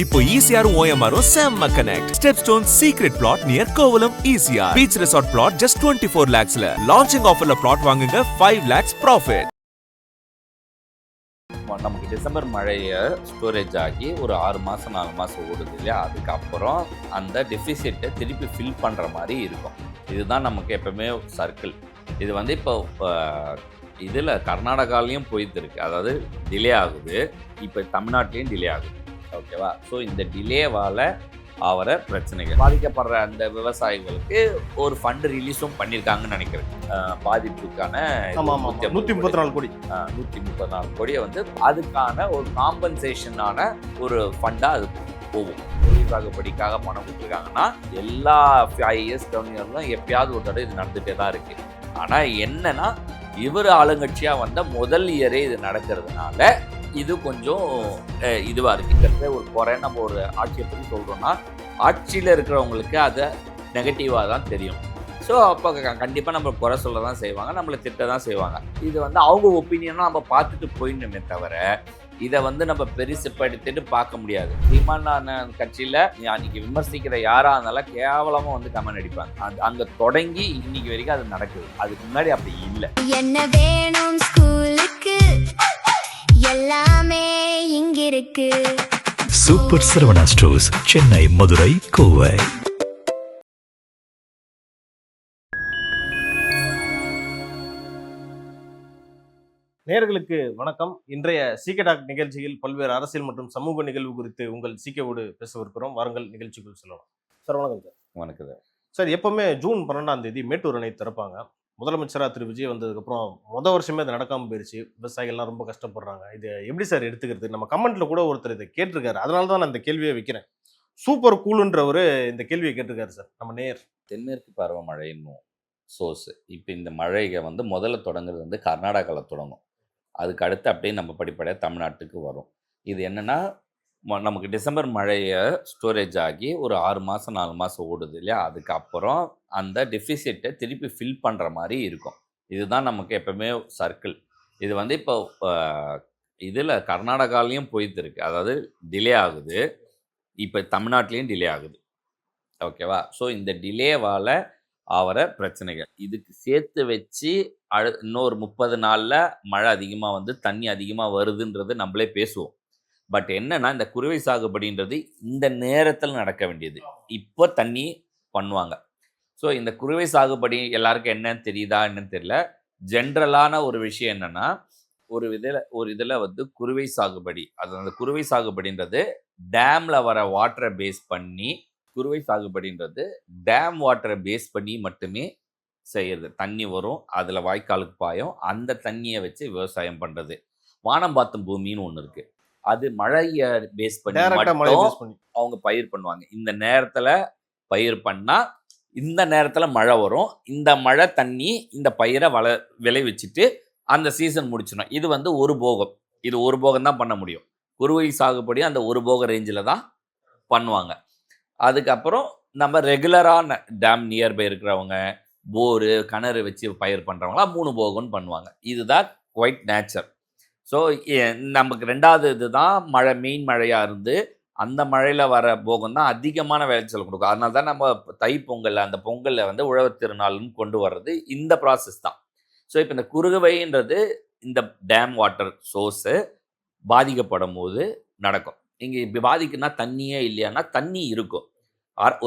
இப்போ ECR OMR செம்ம connect. Stepstone secret plot near Kovalam ECR. Beach resort plot just 24 lakhsல. Launching offerல plot வாங்குங்க 5 lakhs profit. நமக்கு December மழையை storage ஆகி ஒரு 6 மாதம் 4 மாதம் ஓடுது இல்லையா, அதுக்கப்புறம் அந்த டெஃபிசிட்டை திருப்பி ஃபில் பண்ணுற மாதிரி இருக்கும். இதுதான் நமக்கு எப்பவுமே சர்க்கிள். இது வந்து இப்போ இதில் கர்நாடகாலையும் போயிட்டு இருக்கு, அதாவது டிலே ஆகுது. இப்போ தமிழ்நாட்டிலையும் டிலே ஆகுது. ஓகேவா? ஸோ இந்த டிலேவால் ஆகிற பிரச்சனைகள் பாதிக்கப்படுற அந்த விவசாயிகளுக்கு ஒரு ஃபண்டு ரிலீஸும் பண்ணியிருக்காங்கன்னு நினைக்கிறேன். பாதிப்புக்கான 134 கோடி 134 கோடியை வந்து அதுக்கான ஒரு காம்பன்சேஷனான ஒரு ஃபண்டாக அது போகும். தொழில் சாகுபடிக்காக பணம் கொடுத்துருக்காங்கன்னா எல்லா 5 இயர்ஸ் 7 இயர்ஸும் எப்பயாவது ஒரு தடவை இது நடந்துகிட்டே தான் இருக்குது. ஆனால் என்னன்னா, இவர் ஆளுங்கட்சியாக வந்த முதல் இயரே இது நடக்கிறதுனால இது கொஞ்சம் இதுவாக இருக்குது. ஒரு குறை நம்ம ஒரு ஆட்சியை பற்றி சொல்கிறோன்னா, ஆட்சியில் இருக்கிறவங்களுக்கு அதை நெகட்டிவாக தான் தெரியும். ஸோ அப்போ கண்டிப்பாக நம்ம குறை சொல்ல தான் செய்வாங்க, நம்மளை திட்ட தான் செய்வாங்க. இது வந்து அவங்க ஒப்பீனியனாக நம்ம பார்த்துட்டு போயிடணுமே தவிர இதை வந்து நம்ம பெருசுப்படுத்திட்டு பார்க்க முடியாது. சீமான் கட்சியில் அன்றைக்கி விமர்சிக்கிற யாராக இருந்தாலும் கேவலமாக வந்து கமெண்ட் அடிப்பாங்க. அங்கே தொடங்கி இன்னைக்கு வரைக்கும் அது நடக்குது. அதுக்கு முன்னாடி அப்படி இல்லை. என்ன வேணும் ஸ்கூலுக்கு எல்லாமே இங்க இருக்கு. Super Saravana stores, Chennai, Madurai, Kovai. நேயர்களுக்கு வணக்கம். இன்றைய சீக்க டாக் நிகழ்ச்சியில் பல்வேறு அரசியல் மற்றும் சமூக நிகழ்வு குறித்து உங்கள் சீக்கவோடு பேசவிருக்கிறோம். வாருங்கள் நிகழ்ச்சிக்குள் செல்லலாம். சார் வணக்கம். சார் வணக்கம் சார். எப்பவுமே ஜூன் 12ஆம் தேதி மேட்டூர் அணை திறப்பாங்க. முதலமைச்சராக திரு விஜய் வந்ததுக்கப்புறம் வருஷமே அது நடக்காமல் போயிடுச்சு. விவசாயிகள்லாம் ரொம்ப கஷ்டப்படுறாங்க. இது எப்படி சார் எடுத்துக்கிறது? நம்ம கமெண்ட்ல கூட ஒருத்தர் இதை கேட்டிருக்காரு. அதனால தான் நான் இந்த கேள்வியை வைக்கிறேன். சூப்பர் கூலுன்றவர் இந்த கேள்வியை கேட்டிருக்காரு சார். நம்ம நேர் தென்மேற்கு பருவமழைன்னு சோர்ஸ். இப்போ இந்த மழையை வந்து முதல்ல தொடங்குறது வந்து கர்நாடகாவில் தொடங்கும். அதுக்கு அடுத்து அப்படியே நம்ம படிப்படியாக தமிழ்நாட்டுக்கு வரும். இது என்னென்னா, நமக்கு டிசம்பர் மழையை ஸ்டோரேஜ் ஆகி ஒரு 6 மாதம் 4 மாதம் ஓடுது இல்லையா, அதுக்கப்புறம் அந்த டெஃபிசிட்டை திருப்பி ஃபில் பண்ணுற மாதிரி இருக்கும். இதுதான் நமக்கு எப்பவுமே சர்க்கிள். இது வந்து இப்போ இதில் கர்நாடகாலையும் போயிட்டு இருக்கு, அதாவது டிலே ஆகுது. இப்போ தமிழ்நாட்டிலையும் டிலே ஆகுது. ஓகேவா? ஸோ இந்த டிலேவால் ஆகிற பிரச்சனைகள் இதுக்கு சேர்த்து வச்சு இன்னொரு 30 நாளில் மழை அதிகமாக வந்து தண்ணி அதிகமாக வருதுன்றது நம்மளே பேசுவோம். பட் என்னன்னா, இந்த குறுவை சாகுபடின்றது இந்த நேரத்தில் நடக்க வேண்டியது. இப்போ தண்ணி பண்ணுவாங்க. ஸோ இந்த குறுவை சாகுபடி எல்லாருக்கும் என்னன்னு தெரியுதா என்னன்னு தெரியல. ஜென்ரலான ஒரு விஷயம் என்னென்னா, ஒரு இதில் வந்து குறுவை சாகுபடி, அது அந்த குறுவை சாகுபடின்றது டேமில் வர வாட்டரை பேஸ் பண்ணி, குறுவை சாகுபடின்றது டேம் வாட்டரை பேஸ் பண்ணி மட்டுமே செய்கிறது. தண்ணி வரும், அதில் வாய்க்காலுக்கு பாயும், அந்த தண்ணியை வச்சு விவசாயம் பண்ணுறது. வானம் பார்த்தும் பூமின்னு ஒன்று இருக்குது. அது மழையை பேஸ் பண்ணி மட்டும் அவங்க பயிர் பண்ணுவாங்க. இந்த நேரத்தில் பயிர் பண்ணால் இந்த நேரத்தில் மழை வரும். இந்த மழை தண்ணி இந்த பயிரை விளைவிச்சிட்டு அந்த சீசன் முடிச்சிடும். இது வந்து ஒரு போகம். இது ஒரு போகம் தான் பண்ண முடியும். குறுவை சாகுபடி அந்த ஒரு போக ரேஞ்சில் தான் பண்ணுவாங்க. அதுக்கப்புறம் நம்ம ரெகுலரான டேம் நியர்பை இருக்கிறவங்க, போரு கிணறு வச்சு பயிர் பண்ணுறவங்களாம் 3 போகம்னு பண்ணுவாங்க. இதுதான் குவைட் நேச்சர். ஸோ நமக்கு ரெண்டாவது இதுதான் மழை, மெயின் மழையாக இருந்து அந்த மழையில் வர போகம் தான் அதிகமான விளைச்சல் கொடுக்கும். அதனால தான் நம்ம தைப்பொங்கல், அந்த பொங்கலில் வந்து உழவர் திருநாள்னு கொண்டு வர்றது இந்த ப்ராசஸ் தான். ஸோ இப்போ இந்த குறுகுவைன்றது இந்த டேம் வாட்டர் சோர்ஸு பாதிக்கப்படும் போது நடக்கும். இங்கே இப்போ பாதிக்குன்னா தண்ணியே இல்லையானா தண்ணி இருக்கும்.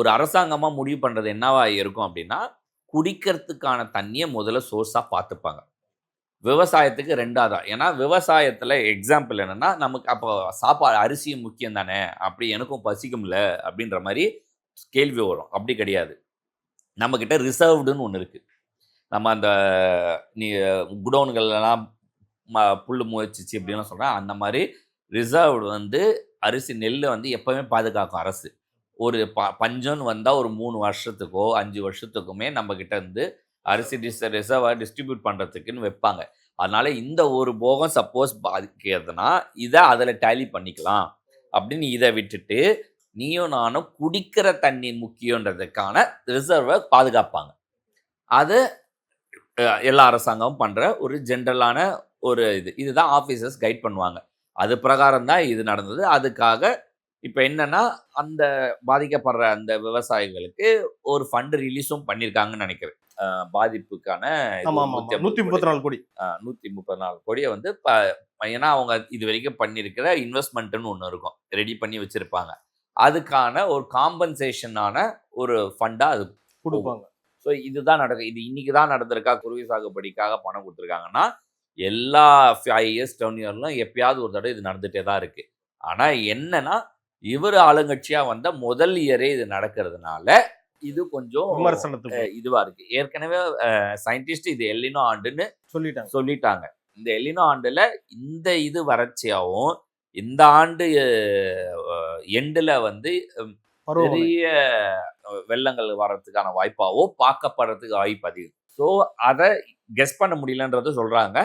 ஒரு அரசாங்கமாக முடிவு பண்ணுறது என்னவா இருக்கும் அப்படின்னா, குடிக்கிறதுக்கான தண்ணியை முதல்ல சோர்ஸாக பார்த்துப்பாங்க. விவசாயத்துக்கு ரெண்டாவதா. ஏன்னா விவசாயத்தில் எக்ஸாம்பிள் என்னென்னா, நமக்கு அப்போ சாப்பாடு அரிசியும் முக்கியம் தானே, அப்படி எனக்கும் பசிக்கும்ல அப்படின்ற மாதிரி கேள்வி வரும். அப்படி கிடையாது. நம்மக்கிட்ட ரிசர்வ்டுன்னு ஒன்று இருக்குது. நம்ம அந்த குடோன்கள்லாம் புல் முயற்சிச்சு அப்படின்லாம் சொல்கிறேன். அந்த மாதிரி ரிசர்வ்டு வந்து அரிசி, நெல் வந்து எப்போவுமே பாதுகாக்கும் அரசு. ஒரு பஞ்சம்னு வந்தால் ஒரு 3 வருஷத்துக்கோ 5 வருஷத்துக்குமே நம்மக்கிட்ட இருந்து அரிசி ரிசர்வை டிஸ்ட்ரிபியூட் பண்ணுறதுக்குன்னு வைப்பாங்க. அதனால் இந்த ஒரு போகம் சப்போஸ் பாதிக்கிறதுனா இதை அதில் டேலி பண்ணிக்கலாம் அப்படின்னு இதை விட்டுட்டு, நீயும் நானும் குடிக்கிற தண்ணி முக்கியன்றதுக்கான ரிசர்வை பாதுகாப்பாங்க. அது எல்லா அரசாங்கமும் பண்ணுற ஒரு ஜென்ரலான ஒரு இதுதான் ஆஃபீஸர்ஸ் கைட் பண்ணுவாங்க. அது பிரகாரம் தான் இது நடந்தது. அதுக்காக இப்போ என்னன்னா அந்த பாதிக்கப்படுற அந்த விவசாயிகளுக்கு ஒரு ஃபண்ட் ரிலீஸும் பண்ணியிருக்காங்கன்னு நினைக்கிறேன். பாதிப்புக்கான இது ஆமா ஆமா 134 கோடி 134 கோடியை வந்து ஏன்னா அவங்க இது வரைக்கும் பண்ணியிருக்கிற இன்வெஸ்ட்மெண்ட்டுன்னு ஒன்று இருக்கும், ரெடி பண்ணி வச்சிருப்பாங்க. அதுக்கான ஒரு காம்பன்சேஷனான ஒரு ஃபண்டாக அது கொடுப்பாங்க. ஸோ இதுதான் நடக்கும். இது இன்னைக்கு தான் நடந்திருக்கா குருவி சாகுபடிக்காக பணம் கொடுத்துருக்காங்கன்னா, எல்லா 5 இயர்ஸ் 10 இயர்லும் எப்பயாவது ஒரு தடவை இது நடந்துகிட்டே தான் இருக்கு. ஆனால் என்னன்னா இவர் ஆளுங்கட்சியா வந்த முதல் இயரே இது நடக்கிறதுனால இது கொஞ்சம் விமர்சனத்துக்கு இதுவா இருக்கு. ஏற்கனவே சயின்டிஸ்ட் இது எல்லினோ ஆண்டுன்னு சொல்லிட்டாங்க. இந்த எல்லினோ ஆண்டுல இந்த இது வறட்சியாகவும் இந்த ஆண்டு எண்டுல வந்து பெரிய வெள்ளங்கள் வர்றதுக்கான வாய்ப்பாவோ பார்க்கப்படுறதுக்கு வாய்ப்பு அதிகம். ஸோ அதை கெஸ் பண்ண முடியலன்றது சொல்றாங்க.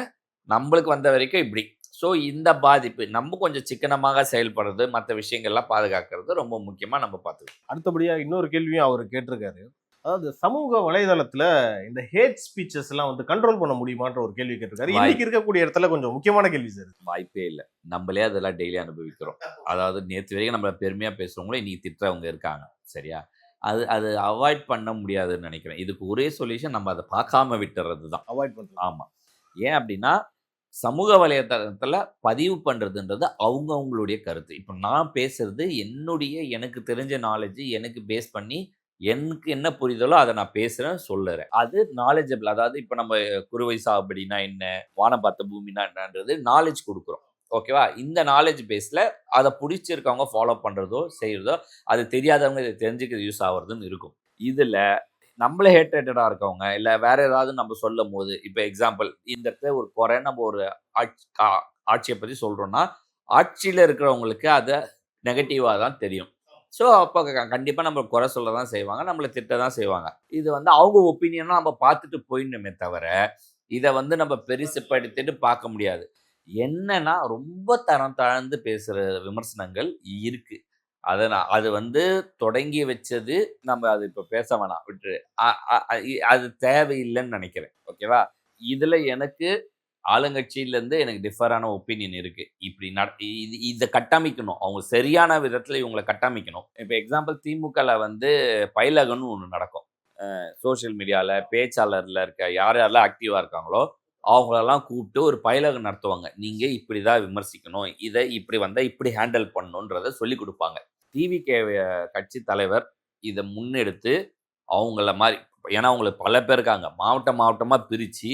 நம்மளுக்கு வந்த வரைக்கும் இப்படி. ஸோ இந்த பாதிப்பு நம்ம கொஞ்சம் சிக்கனமாக செயல்படுறது, மற்ற விஷயங்கள்லாம் பாதுகாக்கிறது ரொம்ப முக்கியமா நம்ம பார்த்துக்கணும். அடுத்தபடியா இன்னொரு கேள்வியும் அவர் கேட்டிருக்காரு. அதாவது சமூக வலைதளத்துல இந்த ஹேட் ஸ்பீச்சஸ் எல்லாம் வந்து கண்ட்ரோல் பண்ண முடியுமான்ற ஒரு கேள்வி கேட்டிருக்காரு. இன்னைக்கு இருக்கக்கூடிய இடத்துல கொஞ்சம் முக்கியமான கேள்வி சார். வாய்ப்பே இல்லை. நம்மளே அதெல்லாம் டெய்லி அனுபவிக்கிறோம். அதாவது நேற்று வரைக்கும் நம்மள பெருமையா பேசுறவங்களும் இன்னைக்கு திட்டுறவங்க இருக்காங்க. சரியா? அது அவாய்ட் பண்ண முடியாதுன்னு நினைக்கிறேன். இதுக்கு ஒரே சொல்யூஷன் நம்ம அதை பார்க்காம விட்டுறது தான். அவாய்ட் பண்றது. ஆமா. ஏன் அப்படின்னா சமூக வலைதளத்துல பதிவு பண்றதுன்றது அவங்கவுங்களுடைய கருத்து. இப்போ நான் பேசுறது எனக்கு தெரிஞ்ச நாலேஜ் எனக்கு பேஸ் பண்ணி எனக்கு என்ன புரிதலோ அதை நான் பேசுறேன், சொல்லுறேன். அது நாலேஜபிள். அதாவது இப்போ நம்ம குறுவை சாகுபடினா என்ன, வானம் பார்த்த பூமினா என்னன்றது நாலேஜ் கொடுக்குறோம். ஓகேவா? இந்த நாலேஜ் பேஸ்ல அதை பிடிச்சிருக்கவங்க ஃபாலோ பண்றதோ செய்யறதோ, அது தெரியாதவங்க இதை தெரிஞ்சுக்கிறது யூஸ் ஆகுறதுன்னு இருக்கும். இதுல நம்மள ஹேட்டடாக இருக்கவங்க இல்லை வேற ஏதாவது நம்ம சொல்லும் போது, இப்போ எக்ஸாம்பிள் இந்த இடத்துல ஒரு குறை நம்ம ஒரு ஆட்சியை பற்றி சொல்கிறோன்னா, ஆட்சியில் இருக்கிறவங்களுக்கு அதை நெகட்டிவாக தான் தெரியும். ஸோ அப்போ கண்டிப்பாக நம்ம குறை சொல்ல தான் செய்வாங்க, நம்மளை திட்ட தான் செய்வாங்க. இது வந்து அவங்க ஒப்பீனியனாக நம்ம பார்த்துட்டு போயிடணுமே தவிர இதை வந்து நம்ம பெருசுப்படுத்திட்டு பார்க்க முடியாது. என்னன்னா ரொம்ப தரம் தாழ்ந்து பேசுகிற விமர்சனங்கள் இருக்குது. அது வந்து தொடங்கி வச்சது நம்ம அது இப்போ பேச வேணாம், விட்டு அது தேவையில்லைன்னு நினைக்கிறேன். ஓகேவா? இதில் எனக்கு ஆளுங்கட்சியிலேருந்து எனக்கு டிஃபரான ஒப்பீனியன் இருக்குது. இப்படி இதை கட்டமைக்கணும், அவங்க சரியான விதத்தில் இவங்களை கட்டமைக்கணும். இப்போ எக்ஸாம்பிள் திமுகவில் வந்து பயிலகன்னு ஒன்று நடக்கும். சோஷியல் மீடியாவில் பேச்சாளரில் இருக்க யாரெல்லாம் ஆக்டிவாக இருக்காங்களோ அவங்களெல்லாம் கூப்பிட்டு ஒரு பயிலகம் நடத்துவாங்க. நீங்கள் இப்படி தான் விமர்சிக்கணும், இதை இப்படி வந்தால் இப்படி ஹேண்டில் பண்ணணுன்றதை சொல்லி கொடுப்பாங்க. டிவிகே கட்சி தலைவர் இதை முன்னெடுத்து அவங்கள மாதிரி, ஏன்னா அவங்களுக்கு பல பேர் இருக்காங்க, மாவட்டமாக பிரித்து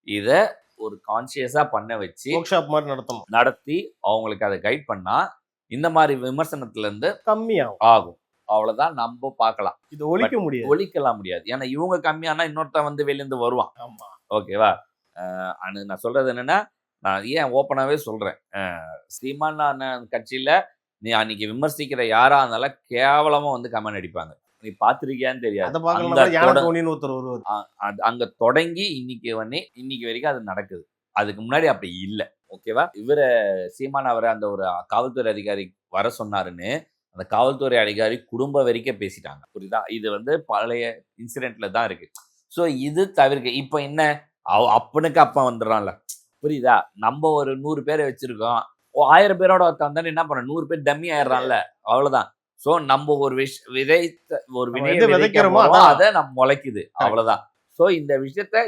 இதை ஒரு கான்சியஸாக பண்ண வச்சு ஒர்க்ஷாப் மாதிரி நடத்தி அவங்களுக்கு அதை கைட் பண்ணால் இந்த மாதிரி விமர்சனத்துலேருந்து கம்மியாகும். அவ்வளோதான் நம்ம பார்க்கலாம். இது ஒழிக்கலாம் முடியாது. ஏன்னா இவங்க கம்மியானா இன்னொருத்தன் வந்து வெளியிருந்து வருவான். ஓகேவா? நான் சொல்கிறது என்னென்னா, நான் ஏன் ஓப்பனாகவே சொல்கிறேன், சீமான் கட்சியில் நீ அன்னைக்கு விமர்சிக்கிற யாரா இருந்தாலும் கேவலமாக வந்து கமெண்ட் அடிப்பாங்க. நீ பார்த்துருக்கியான்னு தெரியாது. அங்கே தொடங்கி இன்னைக்கு வரைக்கும் அது நடக்குது. அதுக்கு முன்னாடி அப்படி இல்லை. ஓகேவா? இவரை சீமான் அவரை அந்த ஒரு காவல்துறை அதிகாரி வர சொன்னாருன்னு அந்த காவல்துறை அதிகாரி குடும்ப வரைக்கும் பேசிட்டாங்க. புரியுதா? இது வந்து பழைய இன்சிடென்ட்ல தான் இருக்கு. ஸோ இது தவிர்க்க இப்போ என்ன அப்பனுக்கு அப்பா வந்துடுறான்ல, புரியுதா? நம்ம ஒரு 100 பேரை வச்சிருக்கோம், 1000 பேரோட ஒருத்தன் தானே என்ன பண்ண 100 பேர் டம்மி ஆயிடுறான்ல, அவ்வளவுதான். ஸோ நம்ம ஒரு வினையை விதைக்கிறோமோ அதை நம்ம முளைக்குது, அவ்வளவுதான். ஸோ இந்த விஷயத்த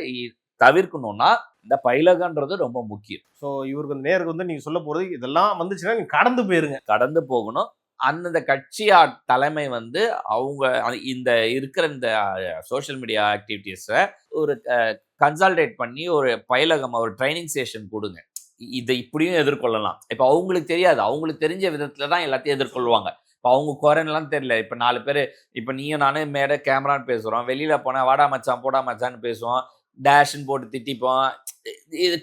தவிர்க்கணும்னா இந்த பயிலகன்றது ரொம்ப முக்கியம். ஸோ இவருக்கு நேருக்கு வந்து நீங்க சொல்ல போறது இதெல்லாம் வந்துச்சுன்னா நீங்க கடந்து போகணும். அந்தந்த கட்சி தலைமை வந்து அவங்க இந்த இருக்கிற இந்த சோஷியல் மீடியா ஆக்டிவிட்டீஸை ஒரு கன்சால்டேட் பண்ணி ஒரு பயிலகம் ஒரு ட்ரைனிங் செஷன் கொடுங்க. இதை இப்படியும் எதிர்கொள்ளலாம். இப்போ அவங்களுக்கு தெரியாது, அவங்களுக்கு தெரிஞ்ச விதத்துல தான் எல்லாத்தையும் எதிர்கொள்வாங்க. இப்போ அவங்க குறைலாம் தெரியல. இப்போ 4 பேர், இப்போ நீயும் நானும் மேடை கேமரான்னு பேசுகிறோம், வெளியில் போனால் வாடா மச்சான் போடா மச்சான்னு பேசுவோம், டேஷ்ன்னு போட்டு திட்டிப்போம், இது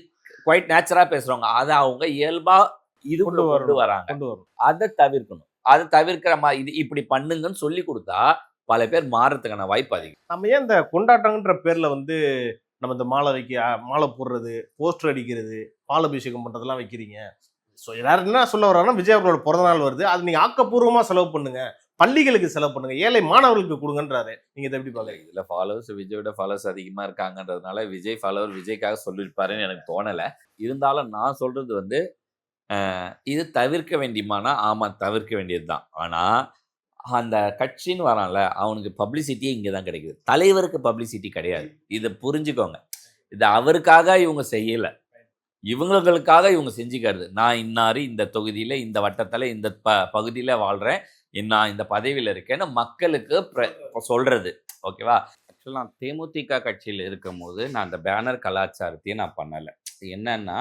குவைட் நேச்சராக பேசுகிறவங்க. அதை அவங்க இயல்பாக இது கொண்டு வராங்க. அதை தவிர்க்கணும். அதை தவிர்க்கிற மாதிரி இது இப்படி பண்ணுங்கன்னு சொல்லி கொடுத்தா பல பேர் மாறுறதுக்கான வாய்ப்பு அதிகம். நம்ம ஏன் இந்த கொண்டாட்டங்கிற பேர்ல வந்து நம்ம இந்த மாலை போடுறது, போஸ்டர் அடிக்கிறது, பாலாபிஷேகம் பண்றதெல்லாம் வைக்கிறீங்க? ஸோ எல்லாரும் என்ன சொல்ல வர்றாங்கன்னா, விஜய் அவர்களோட பிறந்த நாள் வருது, அது நீங்க ஆக்கப்பூர்வமா செலவு பண்ணுங்க, பள்ளிகளுக்கு செலவு பண்ணுங்க, ஏழை மாணவர்களுக்கு கொடுங்கன்றாரு. நீங்க இதை எப்படி பாக்குறீங்க? இதுல ஃபாலோவர்ஸ் விஜயோட ஃபாலோவர்ஸ் அதிகமா இருக்காங்கன்றதுனால விஜய் ஃபாலோவர் விஜய்க்காக சொல்லியிருப்பாருன்னு எனக்கு தோணலை. இருந்தாலும் நான் சொல்றது வந்து இது தவிர்க்க வேண்டியமானா ஆமாம், தவிர்க்க வேண்டியது தான். ஆனால் அந்த கட்சின்னு வரான்ல, அவனுக்கு பப்ளிசிட்டியே இங்கே தான் கிடைக்குது. தலைவருக்கு பப்ளிசிட்டி கிடையாது. இதை புரிஞ்சுக்கோங்க. இது அவருக்காக இவங்க செய்யலை, இவங்களுக்காக இவங்க செஞ்சுக்கிறது. நான் இன்னாரு இந்த தொகுதியில், இந்த வட்டத்தில், இந்த பகுதியில் வாழ்கிறேன், நான் இந்த பதவியில் இருக்கேன்னு மக்களுக்கு சொல்கிறது. ஓகேவா? ஆக்சுவலாக நான் தேமுதிக கட்சியில் இருக்கும்போது நான் அந்த பேனர் கலாச்சாரத்தையும் நான் பண்ணலை. என்னன்னா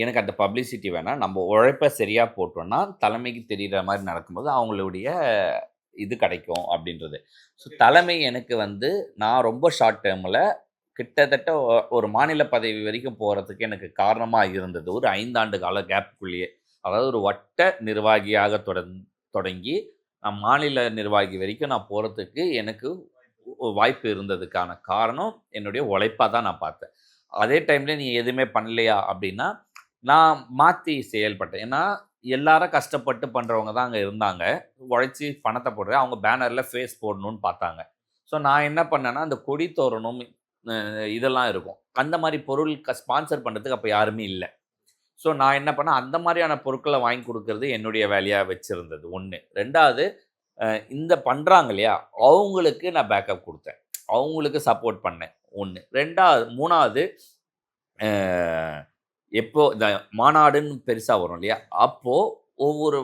எனக்கு அந்த பப்ளிசிட்டி வேணாம், நம்ம உழைப்பை சரியாக போட்டோம்னா தலைமைக்கு தெரிகிற மாதிரி நடக்கும்போது அவங்களுடைய இது கிடைக்கும் அப்படின்றது. ஸோ தலைமை எனக்கு வந்து நான் ரொம்ப ஷார்ட் டேர்மில் கிட்டத்தட்ட ஒரு மாநில பதவி வரைக்கும் போகிறதுக்கு எனக்கு காரணமாக இருந்தது ஒரு 5 ஆண்டு கால கேப்புக்குள்ளேயே. அதாவது ஒரு வட்ட நிர்வாகியாக தொடங்கி நான் மாநில நிர்வாகி வரைக்கும் நான் போகிறதுக்கு எனக்கு வாய்ப்பு இருந்ததுக்கான காரணம் என்னுடைய உழைப்பாக தான் நான் பார்த்தேன். அதே டைமில் நீ எதுவுமே பண்ணலையா அப்படின்னா நான் மாற்றி செயல்பட்டேன். ஏன்னா எல்லாரும் கஷ்டப்பட்டு பண்ணுறவங்க தான் அங்கே இருந்தாங்க. உழைச்சி பணத்தை போடுறேன், அவங்க பேனரில் ஃபேஸ் போடணும்னு பார்த்தாங்க. ஸோ நான் என்ன பண்ணேன்னா அந்த கொடி தோரணம் இதெல்லாம் இருக்கும், அந்த மாதிரி பொருள் ஸ்பான்சர் பண்ணுறதுக்கு அப்போ யாருமே இல்லை. ஸோ நான் என்ன பண்ணேன், அந்த மாதிரியான பொருட்களை வாங்கி கொடுக்கறது என்னுடைய வேலையாக வச்சுருந்தது ஒன்று. ரெண்டாவது, இந்த பண்ணுறாங்க இல்லையா அவங்களுக்கு நான் பேக்கப் கொடுத்தேன், அவங்களுக்கு சப்போர்ட் பண்ணேன் ஒன்று. மூணாவது, எப்போ இந்த மாநாடுன்னு பெருசாக வரும் இல்லையா, அப்போது ஒவ்வொரு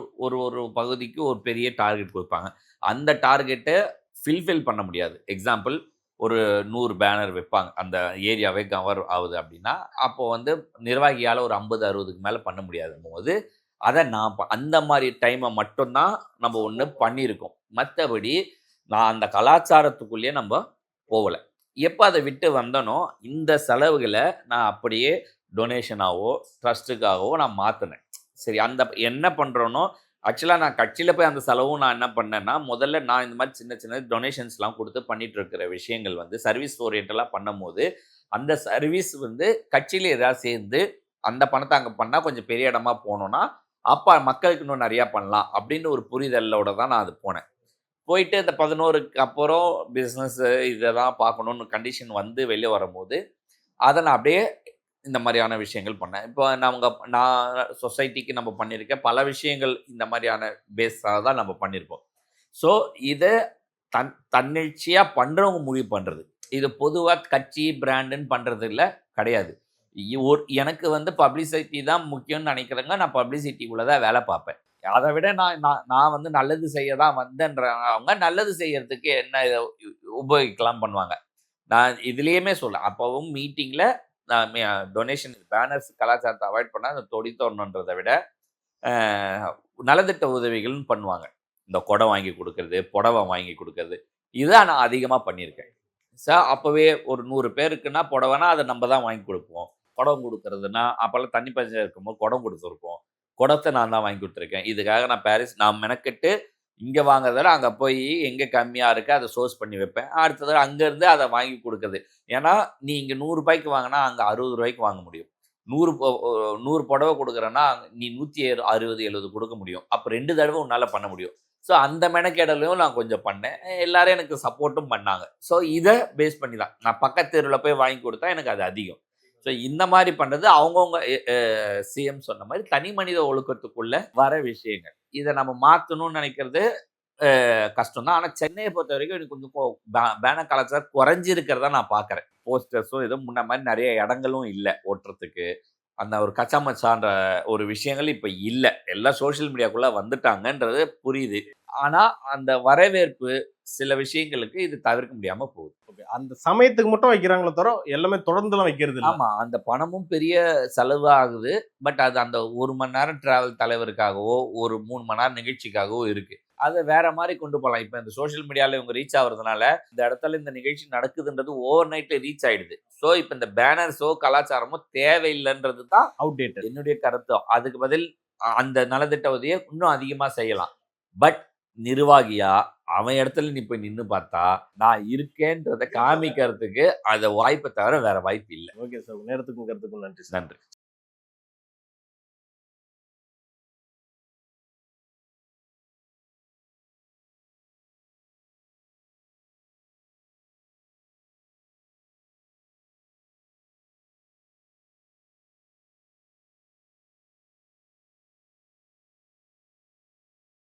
ஒரு பகுதிக்கு ஒரு பெரிய டார்கெட் கொடுப்பாங்க. அந்த டார்கெட்டை ஃபில்ஃபில் பண்ண முடியாது. எக்ஸாம்பிள், ஒரு 100 பேனர் வைப்பாங்க, அந்த ஏரியாவே கவர் ஆகுது அப்படின்னா, அப்போது வந்து நிர்வாகியால் ஒரு 50-60க்கு மேலே பண்ண முடியாதும் போது அதை நான் அந்த மாதிரி டைமை மட்டும்தான் நம்ம ஒன்று பண்ணியிருக்கோம். மற்றபடி நான் அந்த கலாச்சாரத்துக்குள்ளேயே நம்ம போகலை. எப்போ அதை விட்டு வந்தனோ இந்த செலவுகளை நான் அப்படியே டொனேஷனாகவோ ட்ரஸ்ட்டுக்காகவோ நான் மாற்றினேன். சரி, அந்த என்ன பண்ணுறோன்னோ ஆக்சுவலாக நான் கட்சியில் போய் அந்த செலவும் நான் என்ன பண்ணேன்னா, முதல்ல நான் இந்த மாதிரி சின்ன சின்ன டொனேஷன்ஸ்லாம் கொடுத்து பண்ணிகிட்டு இருக்கிற விஷயங்கள் வந்து சர்வீஸ் ஓரியன்டலாக பண்ணும்போது அந்த சர்வீஸ் வந்து கட்சியில் ஏதாவது சேர்ந்து அந்த பணத்தை அங்கே பண்ணால் கொஞ்சம் பெரிய இடமா போனோன்னா அப்போ மக்களுக்கு இன்னும் நிறையா பண்ணலாம் அப்படின்னு ஒரு புரிதலோட தான் நான் அது போனேன். போயிட்டு இந்த 11க்கு அப்புறம் பிஸ்னஸ்ஸு இதை தான் பார்க்கணுன்னு கண்டிஷன் வந்து வெளியே வரும்போது அதை நான் அப்படியே இந்த மாதிரியான விஷயங்கள் பண்ணேன். இப்போ நான் சொசைட்டிக்கு நம்ம பண்ணியிருக்கேன் பல விஷயங்கள், இந்த மாதிரியான பேஸாக தான் நம்ம பண்ணியிருக்கோம். ஸோ இதை தன்னிச்சையாக பண்ணுறவங்க முடிவு பண்ணுறது, இது பொதுவாக கட்சி பிராண்டுன்னு பண்ணுறது இல்லை, கிடையாது. எனக்கு வந்து பப்ளிசிட்டி தான் முக்கியம்னு நினைக்கிறேங்க, நான் பப்ளிசிட்டிக்குள்ளே தான் வேலை பார்ப்பேன். அதை விட நான் வந்து நல்லது செய்ய தான் வந்தேன்றவங்க நல்லது செய்யறதுக்கு என்ன உபயோகிக்கலாம் பண்ணுவாங்க. நான் இதுலேயுமே சொல்ல, அப்போவும் மீட்டிங்கில் நான் டொனேஷன் பேனர்ஸ் கலாச்சாரத்தை அவாய்ட் பண்ணால் அந்த தொடி தோணுன்றதை விட நலத்திட்ட உதவிகள்னு பண்ணுவாங்க. இந்த குடம் வாங்கி கொடுக்கறது, புடவை வாங்கி கொடுக்கறது, இதான் நான் அதிகமாக பண்ணியிருக்கேன். சார் அப்போவே ஒரு 100 பேருக்குன்னா புடவைனா அதை நம்ம தான் வாங்கி கொடுப்போம். குடம் கொடுக்கறதுனா அப்போல்லாம் தண்ணி பஞ்சம் இருக்கும்போது குடம் கொடுத்துருப்போம், குடத்தை நான் தான் வாங்கி கொடுத்துருக்கேன். இதுக்காக நான் பாரிஸ் நான் மெனக்கெட்டு இங்கே வாங்குறதால அங்கே போய் எங்கே கம்மியாக இருக்குது அதை சோர்ஸ் பண்ணி வைப்பேன். அடுத்தது அங்கேருந்து அதை வாங்கி கொடுக்குறது. ஏன்னா நீ இங்கே 100 ரூபாய்க்கு வாங்கினா அங்கே 60 ரூபாய்க்கு வாங்க முடியும். 100 புடவை கொடுக்குறேன்னா நீ 160-70 கொடுக்க முடியும். அப்போ 2 தடவை உன்னால் பண்ண முடியும். ஸோ அந்த மெனக்கேடலையும் நான் கொஞ்சம் பண்ணேன், எல்லாரும் எனக்கு சப்போர்ட்டும் பண்ணாங்க. ஸோ இதை பேஸ் பண்ணி தான் நான் பக்கத்து தெருவில் போய் வாங்கி கொடுத்தா எனக்கு அது அதிகம். ஸோ இந்த மாதிரி பண்ணுறது அவங்கவுங்க சிஎம் சொன்ன மாதிரி தனி மனித ஒழுக்கத்துக்குள்ளே வர விஷயங்கள். இதை நம்ம மாற்றணும்னு நினைக்கிறது கஷ்டம் தான். ஆனால் சென்னையை பொறுத்த வரைக்கும் எனக்கு கொஞ்சம் பேனர் கலாச்சாரம் குறைஞ்சிருக்கிறதா நான் பார்க்குறேன். போஸ்டர்ஸும் எதுவும் முன்ன மாதிரி நிறைய இடங்களும் இல்லை ஓட்டுறதுக்கு. அந்த ஒரு கச்சாமச்சான்ற ஒரு விஷயங்கள் இப்போ இல்லை, எல்லாம் சோஷியல் மீடியாக்குள்ளே வந்துட்டாங்கன்றது புரியுது. ஆனால் அந்த வரவேற்பு சில விஷயங்களுக்கு இது தவிர்க்க முடியாமல் போகுது. ஓகே, அந்த சமயத்துக்கு மட்டும் வைக்கிறாங்களோ தவிர எல்லாமே தொடர்ந்துலாம் வைக்கிறது இல்லை. ஆமாம், அந்த பணமும் பெரிய செலவு ஆகுது. பட் அது அந்த 1 மணி நேரம் டிராவல் தலைவருக்காகவோ ஒரு 3 மணி நேரம் நிகழ்ச்சிக்காகவோ இருக்குது. அதை வேற மாதிரி கொண்டு போகலாம். இப்போ இந்த சோஷியல் மீடியாவில் இவங்க ரீச் ஆகுறதுனால இந்த இடத்துல இந்த நிகழ்ச்சி நடக்குதுன்றது ஓவர் நைட்டில் ரீச் ஆகிடுது. ஸோ இப்போ இந்த பேனர்ஸோ கலாச்சாரமோ தேவையில்லைன்றது தான் அவுடேட்டட் என்னுடைய கருத்தோ. அதுக்கு பதில் அந்த நலத்திட்ட உதவியை இன்னும் அதிகமாக செய்யலாம். பட் நிர்வாகியா அவன் இடத்துல நீ போய் நின்று பார்த்தா நான் இருக்கேன்றதை காமிக்கிறதுக்கு அந்த வாய்ப்பை தவிர வேற வாய்ப்பு இல்லை. ஓகே சார், நேரத்துக்கும் கருத்துக்கும் நன்றி சார். நன்றி.